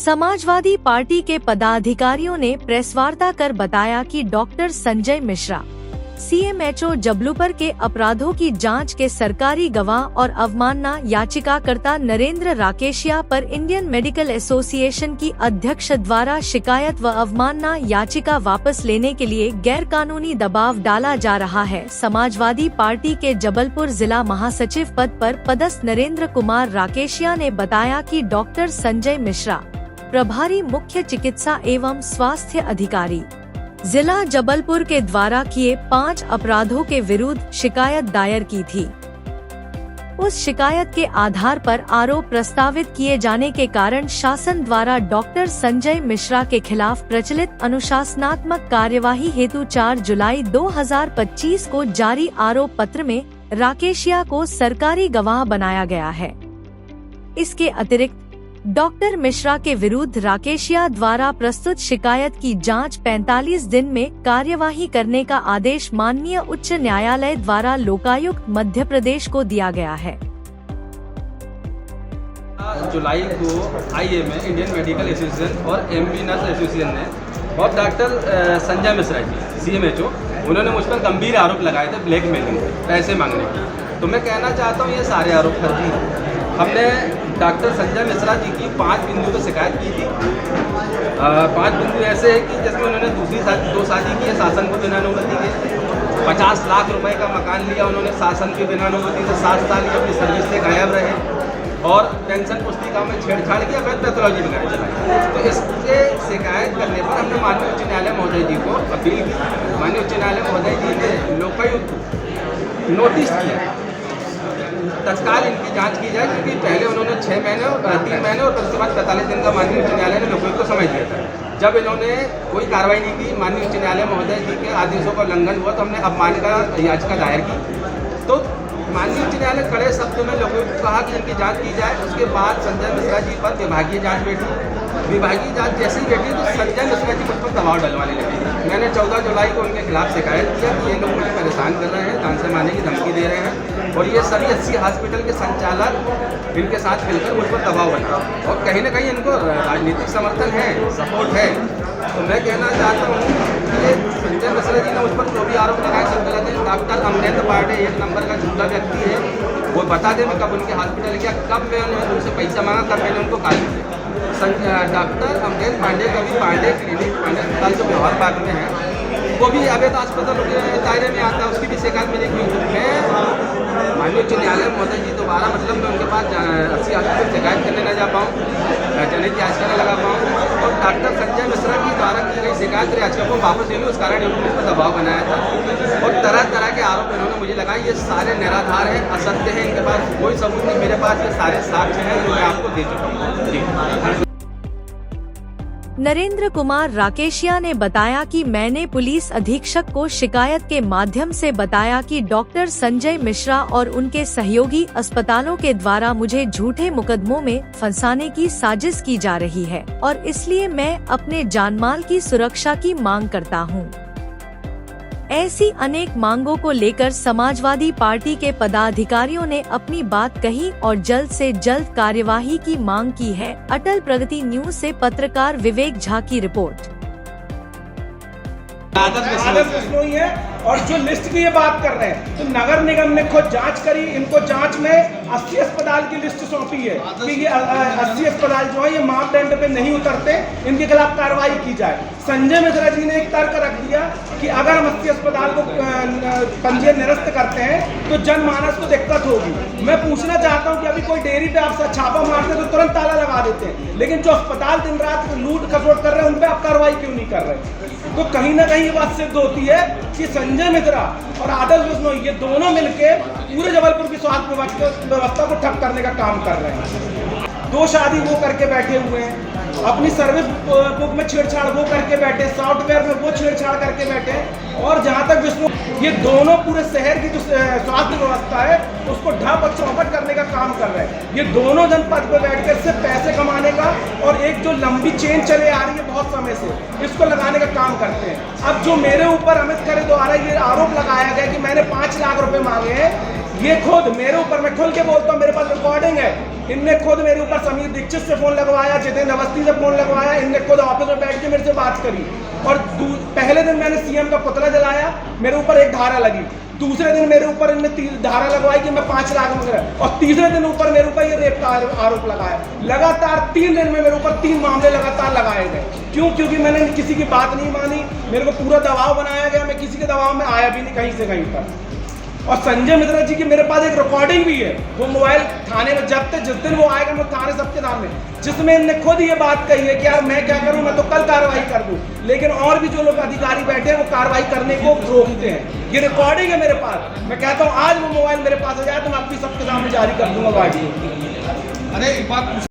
Samajwadi party के पदाधिकारियों ने प्रेसवार्ता कर बताया कि डॉक्टर संजय मिश्रा सीएमएचओ जबलपुर के अपराधों की जांच के सरकारी गवाह और अवमानना याचिकाकर्ता नरेंद्र राकेशिया पर इंडियन मेडिकल एसोसिएशन की अध्यक्ष द्वारा शिकायत व अवमानना याचिका वापस लेने के लिए गैरकानूनी दबाव डाला जा रहा है। समाजवादी पार्टी के जबलपुर जिला महासचिव पद पर पदस्थ नरेंद्र कुमार राकेशिया ने बताया कि डॉक्टर संजय मिश्रा प्रभारी मुख्य चिकित्सा एवं स्वास्थ्य अधिकारी जिला जबलपुर के द्वारा किए 5 अपराधों के विरुद्ध शिकायत दायर की थी। उस शिकायत के आधार पर आरोप प्रस्तावित किए जाने के कारण शासन द्वारा डॉक्टर संजय मिश्रा के खिलाफ प्रचलित अनुशासनात्मक कार्यवाही हेतु 4 जुलाई 2025 को जारी आरोप पत्र में राकेशिया को सरकारी गवाह बनाया गया है। इसके अतिरिक्त डॉक्टर मिश्रा के विरुद्ध राकेशिया द्वारा प्रस्तुत शिकायत की जांच 45 दिन में कार्यवाही करने का आदेश माननीय उच्च न्यायालय द्वारा लोकायुक्त मध्य प्रदेश को दिया गया है। जुलाई को आईएमए इंडियन मेडिकल एसोसिएशन और एमबी नर्स एसोसिएशन ने और डॉक्टर संजय मिश्रा जी सीएमएचओ उन्होंने मुझ पर गंभीर आरोप लगाए थे ब्लैकमेलिंग पैसे मांगने की। तो मैं कहना चाहता हूँ ये सारे आरोप फर्जी हैं। हमने डॉक्टर संजय मिश्रा जी की 5 बिंदु पर शिकायत की थी। 5 बिंदु ऐसे है कि जिसमें उन्होंने दो शादी की है शासन को बिना अनुमति के, 50 लाख रुपए का मकान लिया उन्होंने शासन के बिना अनुमति से, 7 साल की अपनी सर्विस से गायब रहे और पेंशन पुस्तिका में छेड़छाड़ किया, फिर पैथोलॉजी वगैरह चलाई। तो इससे शिकायत करने पर हमने माननीय उच्च न्यायालय महोदय जी को अपील की। माननीय उच्च न्यायालय महोदय जी ने लोकायुक्त को नोटिस किया तत्काल इनकी जांच की जाए, क्योंकि पहले उन्होंने 6 महीने और 3 महीने और उसके बाद 45 दिन का माननीय उच्च न्यायालय ने लोकायुक्त को समय दिया था। जब इन्होंने कोई कार्रवाई नहीं की, माननीय उच्च न्यायालय महोदय जी के आदेशों का उल्लंघन हुआ, तो हमने अपमान का याचिका दायर की। तो माननीय उच्च न्यायालय कड़े शब्दों में लोकायुक्त को कहा कि इनकी जाँच की जाए। उसके बाद संजय मिश्रा जी पर विभागीय जाँच बैठी। विभागीय जाँच जैसे ही बैठी तो संजय मिश्रा जी मुझ पर दबाव डलवाने लगे। मैंने 14 जुलाई को उनके खिलाफ शिकायत किया कि ये लोग मुझे परेशान कर रहे हैं, जान से मारने की धमकी दे रहे हैं और ये सभी 80 हॉस्पिटल के संचालक इनके साथ मिलकर मुझ पर दबाव बना और कहीं ना कहीं इनको राजनीतिक समर्थन है, सपोर्ट है। तो मैं कहना चाहता हूँ कि संजय मिश्रा जी ने मुझ पर जो भी आरोप लगाए सब गलत है। डॉक्टर अमरेंद्र पांडे 1 नंबर का झूठा व्यक्ति है, वो बता दें मैं कब उनके हॉस्पिटल गया, कब मैंने उनसे पैसा मांगा, कब मैंने उनको गाली दी। डॉक्टर अमरेंद्र पांडे का भी पांडे क्लिनिक पांडे अस्पताल जो व्यवहार पार्क में है वो भी अवैध अस्पताल के दायरे में आता है, उसकी भी शिकायत मैंने की। मैं माननीय उच्च न्यायालय महोदय जी दोबारा मतलब मैं उनके पास 80 हॉस्पिटल शिकायत करने न जा पाऊँ, जनहित याचिका न लगा पाऊँ और डॉक्टर संजय मिश्रा की द्वारा की गई शिकायत याचिका को वापस ले लूँ, उस कारण इन्होंने उस पर दबाव बनाया था और तरह तरह के आरोप इन्होंने मुझे लगाए। ये सारे निराधार हैं, असत्य हैं, इनके पास कोई सबूत नहीं। मेरे पास ये सारे साक्ष्य हैं जो मैं आपको दे चुका हूँ। नरेंद्र कुमार राकेशिया ने बताया कि मैंने पुलिस अधीक्षक को शिकायत के माध्यम से बताया कि डॉक्टर संजय मिश्रा और उनके सहयोगी अस्पतालों के द्वारा मुझे झूठे मुकदमों में फंसाने की साजिश की जा रही है और इसलिए मैं अपने जानमाल की सुरक्षा की मांग करता हूं। ऐसी अनेक मांगों को लेकर समाजवादी पार्टी के पदाधिकारियों ने अपनी बात कही और जल्द से जल्द कार्यवाही की मांग की है। अटल प्रगति न्यूज से पत्रकार विवेक झा की रिपोर्ट। आदत बिश्नोई है और जो लिस्ट की ये बात कर रहे हैं तो नगर निगम ने खुद जांच करी, इनको जांच में 80 अस्पताल की लिस्ट सौंपी है कि ये 80 अस्पताल जो है ये मापदंड पे नहीं उतरते, इनके खिलाफ कार्रवाई की जाए। संजय मिश्रा जी ने एक तर्क रख दिया कि अगर हम 80 अस्पताल को पंजीयन निरस्त करते हैं तो जनमानस को दिक्कत होगी। मैं पूछना चाहता हूँ कि अभी कोई डेयरी पे आप छापा मारते तो तुरंत ताला लगा देते हैं, लेकिन जो अस्पताल दिन रात लूट खसोट कर रहे हैं उन पर आप कार्रवाई क्यों नहीं कर रहे? तो कहीं ना कहीं ये बात सिद्ध होती है कि संजय मिश्रा और आदर्श बिश्नोई ये दोनों मिलके पूरे जबलपुर की स्वास्थ्य व्यवस्था को ठप करने का काम कर रहे हैं। 2 शादी वो करके बैठे हुए हैं, अपनी सर्विस बुक में छेड़छाड़ वो करके बैठे, सॉफ्टवेयर में वो छेड़छाड़ करके बैठे और जहां तक विष्णु ये दोनों पूरे शहर की जो स्वास्थ्य व्यवस्था है उसको ढप और चौपट करने का काम कर रहे हैं। ये दोनों जनपद पे बैठकर सिर्फ पैसे कमाने का और एक जो लंबी चेन चले आ रही है बहुत समय से, इसको लगाने का काम करते हैं। अब जो मेरे ऊपर अमित खरे द्वारा ये आरोप लगाया गया कि मैंने 5 लाख रुपए मांगे हैं, ये खुद मेरे ऊपर, मैं खुल के बोलता हूँ, मेरे पास रिकॉर्डिंग है, इनने खुद मेरे ऊपर समीर दीक्षित से फोन लगवाया, जितेंद्र अवस्थी से फोन लगवाया, इनने खुद ऑफिस में बैठ के मेरे से बात करी। और पहले दिन मैंने सीएम का पुतला जलाया, मेरे ऊपर एक धारा लगी, दूसरे दिन मेरे ऊपर इनने धारा लगवाई कि मैं 5 लाख मांग रहा, और तीसरे दिन ऊपर मेरे ऊपर ये रेप का आरोप लगाया। लगातार 3 दिन में मेरे ऊपर 3 मामले लगातार लगाए गए। क्यों? क्योंकि मैंने किसी की बात नहीं मानी, मेरे को पूरा दबाव बनाया गया, मैं किसी के दबाव में आया भी नहीं कहीं से कहीं पर। और संजय मिश्रा जी की मेरे पास एक रिकॉर्डिंग भी है, वो मोबाइल थाने में जब तक जिस दिन वो आएगा मैं थाने सबके सामने, जिसमें इनने खुद ये बात कही है कि यार मैं क्या करूं, मैं तो कल कार्रवाई कर दूं, लेकिन और भी जो लोग अधिकारी बैठे हैं वो कार्रवाई करने को रोकते हैं। ये रिकॉर्डिंग है मेरे पास, मैं कहता हूँ आज वो मोबाइल मेरे पास आ जाए तो मैं आपकी सबके सामने जारी कर दूंगा। अरे एक बात